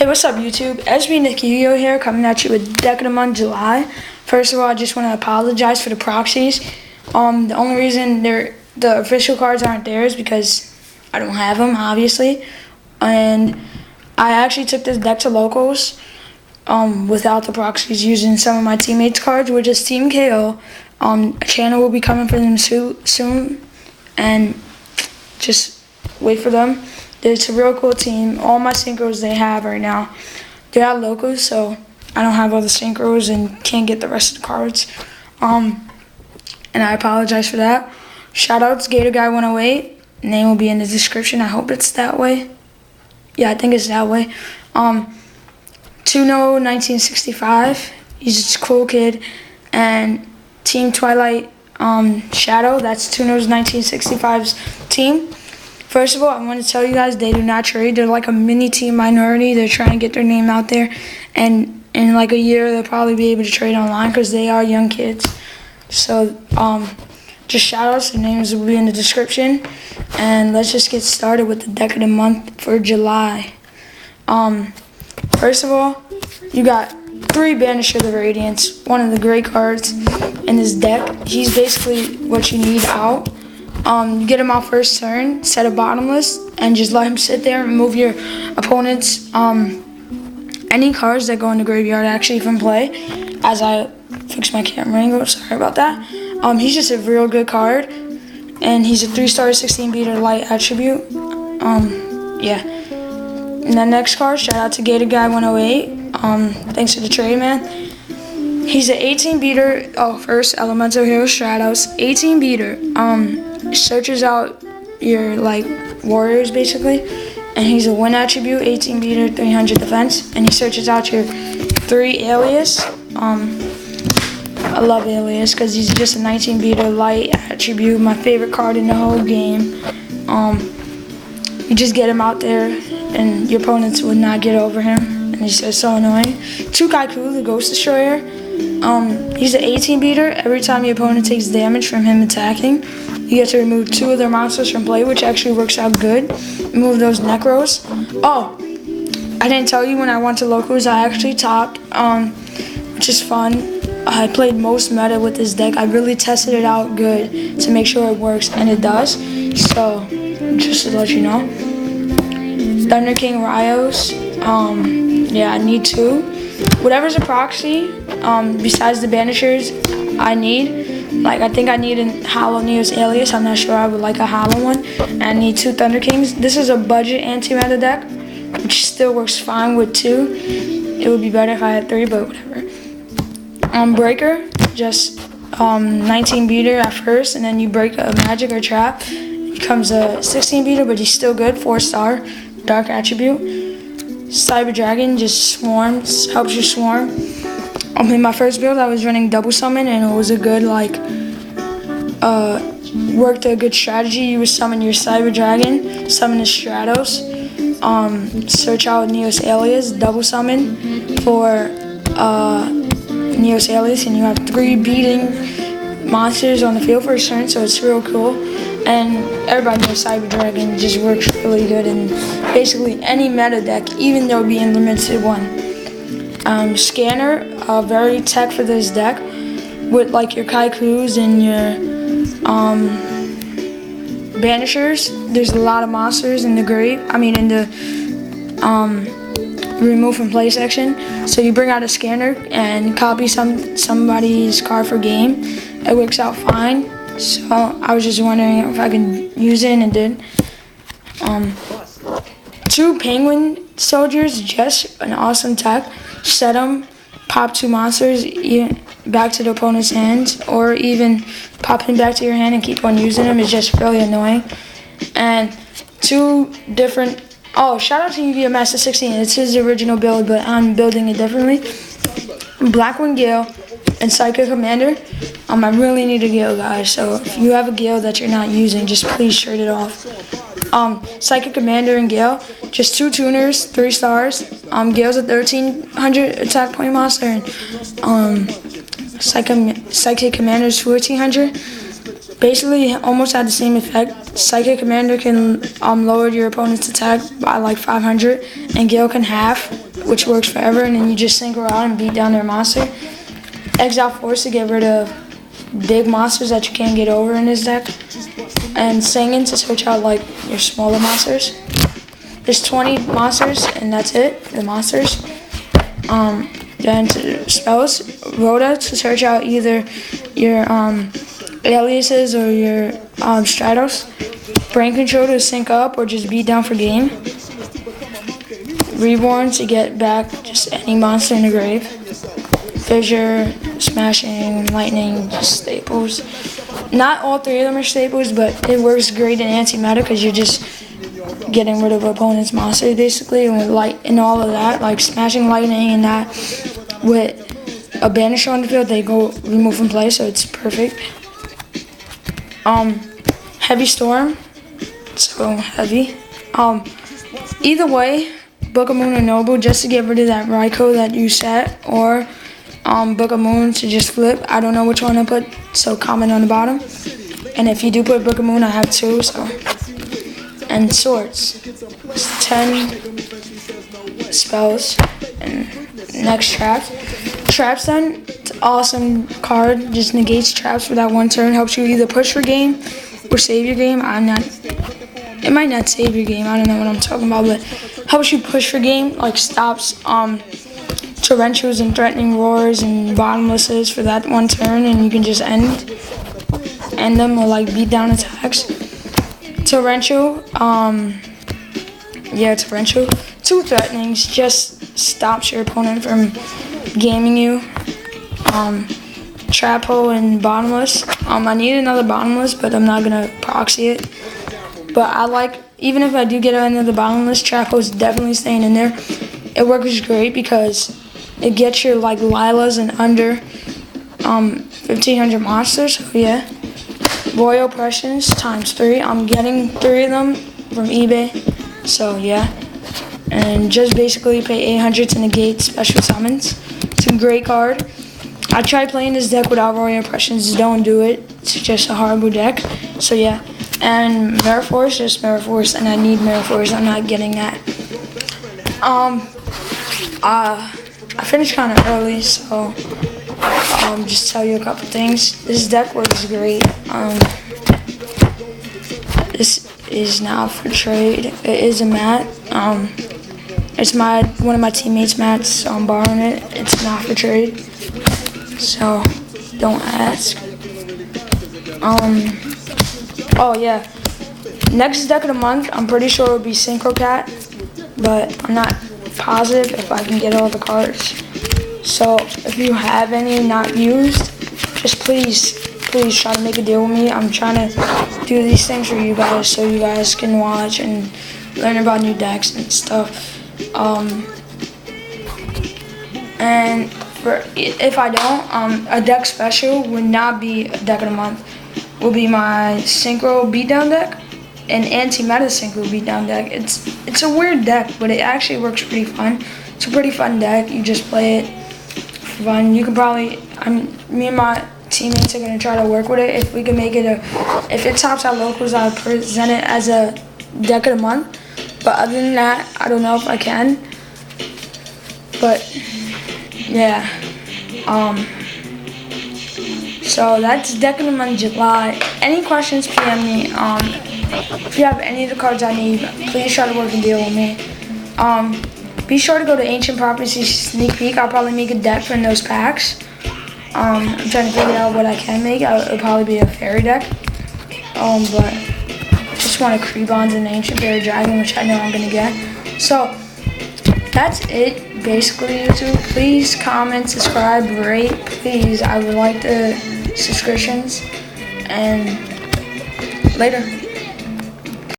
Hey, what's up, YouTube? SB Nicky Yu here, coming at you with Deck of the Month July. First of all, I just want to apologize for the proxies. The only reason the official cards aren't there is because I don't have them, obviously. And I actually took this deck to locals without the proxies, using some of my teammates' cards, which is Team KO. A channel will be coming for them soon, and just wait for them. It's a real cool team. All my synchros they have right now, they're at locals, so I don't have all the synchros and can't get the rest of the cards. And I apologize for that. Shoutouts Gator Guy 108. Name will be in the description. I hope it's that way. Yeah, I think it's that way. Tuno 1965. He's just a cool kid. And Team Twilight Shadow. That's Tuno's 1965's team. First of all, I want to tell you guys they do not trade. They're like a mini team minority. They're trying to get their name out there. And in like a year, they'll probably be able to trade online because they are young kids. So just shout outs. Their names will be in the description. And let's just get started with the deck of the month for July. First of all, you got 3 Banisher the Radiance, one of the great cards in this deck. He's basically what you need out. You get him out first turn, set a bottomless, and just let him sit there and remove your opponent's any cards that go in the graveyard actually from play. As I fix my camera angle, sorry about that. He's just a real good card, and he's a 3-star 16 beater light attribute. Yeah. And the next card, shout out to Gator Guy 108. Thanks for the trade, man. He's an 18 beater. Oh, first Elemental Hero shoutouts. 18 beater. Searches out your like warriors basically, and he's a win attribute. 18 beater, 300 defense, and he searches out your 3 alias. I love alias because he's just a 19 beater light attribute. My favorite card in the whole game. You just get him out there, and your opponents would not get over him, and he's just so annoying. 2 Kaiku, the Ghost Destroyer. He's an 18 beater. Every time your opponent takes damage from him attacking, you get to remove 2 of their monsters from play, which actually works out good. Remove those Necros. Oh, I didn't tell you when I went to locals, I actually topped, which is fun. I played most meta with this deck. I really tested it out good to make sure it works, and it does. So, just to let you know. Thunder King Rios. Yeah, I need 2. Whatever's a proxy, besides the Banishers, I need. Like, I think I need a Hollow Neos Alias. I'm not sure I would like a Hollow one. And I need 2 Thunder Kings. This is a budget anti-meta deck, which still works fine with 2. It would be better if I had 3, but whatever. Breaker, just 19 beater at first, and then you break a magic or trap. He becomes a 16 beater, but he's still good, 4-star, dark attribute. Cyber Dragon just swarms, helps you swarm. In my first build, I was running double summon, and it was a good worked a good strategy. You would summon your Cyber Dragon, summon the Stratos, search out Neos Alias, double summon for Neos Alias, and you have 3 beating monsters on the field for a turn, so it's real cool. And everybody knows Cyber Dragon just works really good in basically any meta deck, even though it be in limited one. Scanner, very tech for this deck, with like your Kaikus and your Banishers. There's a lot of monsters in the in the remove from play section. So you bring out a scanner and copy somebody's card for game. It works out fine. So I was just wondering if I could use it, and it did. 2 Penguin Soldiers, just an awesome tech. Set them, pop 2 monsters back to the opponent's hands, or even pop him back to your hand and keep on using them. It's just really annoying. And 2 different. Oh, shout out to UV Master 16. It's his original build, but I'm building it differently. Blackwing Gale and Psychic Commander. I really need a Gale, guys. So if you have a Gale that you're not using, just please trade it off. Psychic Commander and Gale, just 2 tuners, 3 stars. Gale's a 1300 attack point monster, and Psychic Commander is 1400. basically almost had the same effect. Psychic Commander can lower your opponent's attack by like 500, and Gale can half, which works forever, and then you just synchro out and beat down their monster. Exile Force to get rid of big monsters that you can't get over in this deck, and Singing to switch out like your smaller monsters. There's 20 monsters, and that's it, the monsters. Then to spells, Rhoda to search out either your aliases or your Stratos. Brain Control to sync up or just beat down for game. Reborn to get back just any monster in the grave. Fissure, Smashing, Lightning, just staples. Not all three of them are staples, but it works great in anti-meta because you're just getting rid of opponent's monster basically, and with light and all of that, like Smashing, Lightning, and that with a Banisher on the field, they go remove from play, so it's perfect. Heavy Storm, so heavy. Either way, Book of Moon or Noble just to get rid of that Raikou that you set, or Book of Moon to just flip. I don't know which one to put, so comment on the bottom. And if you do put Book of Moon, I have 2, so. And Swords, 10 spells, and next Trap. Trap's done, it's an awesome card, just negates traps for that one turn, helps you either push for game or save your game. It might not save your game, I don't know what I'm talking about, but helps you push for game, like stops torrentials and threatening roars and bottomlesses for that one turn, and you can just end them or like beat down attacks. Torrential, Torrential. 2 threatenings just stops your opponent from gaming you. Trap Hole and Bottomless. I need another Bottomless, but I'm not gonna proxy it. But I like, even if I do get another Bottomless, Trap Hole is definitely staying in there. It works great because it gets your like Lilas and under 1,500 monsters. So yeah. Royal Oppressions ×3. I'm getting 3 of them from eBay. So yeah. And just basically pay 800 to negate special summons. It's a great card. I tried playing this deck without Royal Oppressions. Don't do it. It's just a horrible deck. So yeah. And Mirror Force, just Mirror Force, and I need Mirror Force. I'm not getting that. I finished kind of early, so just tell you a couple things. This deck works great. This is now for trade. It is a mat. It's one of my teammates' mats, so I'm borrowing it. It's not for trade, so don't ask. Oh yeah, next deck of the month, I'm pretty sure it'll be Synchro Cat, but I'm not positive if I can get all the cards. So if you have any not used, just please try to make a deal with me. I'm trying to do these things for you guys so you guys can watch and learn about new decks and stuff. And if I don't, a deck special would not be a deck of the month. Will be my Synchro Beatdown deck and Anti-Meta Synchro Beatdown deck. It's a weird deck, but it actually works pretty fun. It's a pretty fun deck. You just play it for fun. You can probably, me and my teammates are gonna try to work with it. If we can make it if it tops out locals, I'll present it as a deck of the month. But other than that, I don't know if I can. But yeah, so that's deck of the month, July. Any questions, PM me. If you have any of the cards I need, please try to work a deal with me. Be sure to go to Ancient Properties Sneak Peek. I'll probably make a deck from those packs. I'm trying to figure out what I can make. It'll probably be a fairy deck. But I just want a Creebons and Ancient Fairy Dragon, which I know I'm gonna get. So that's it, basically, YouTube. Please comment, subscribe, rate, please. I would like the subscriptions. And later.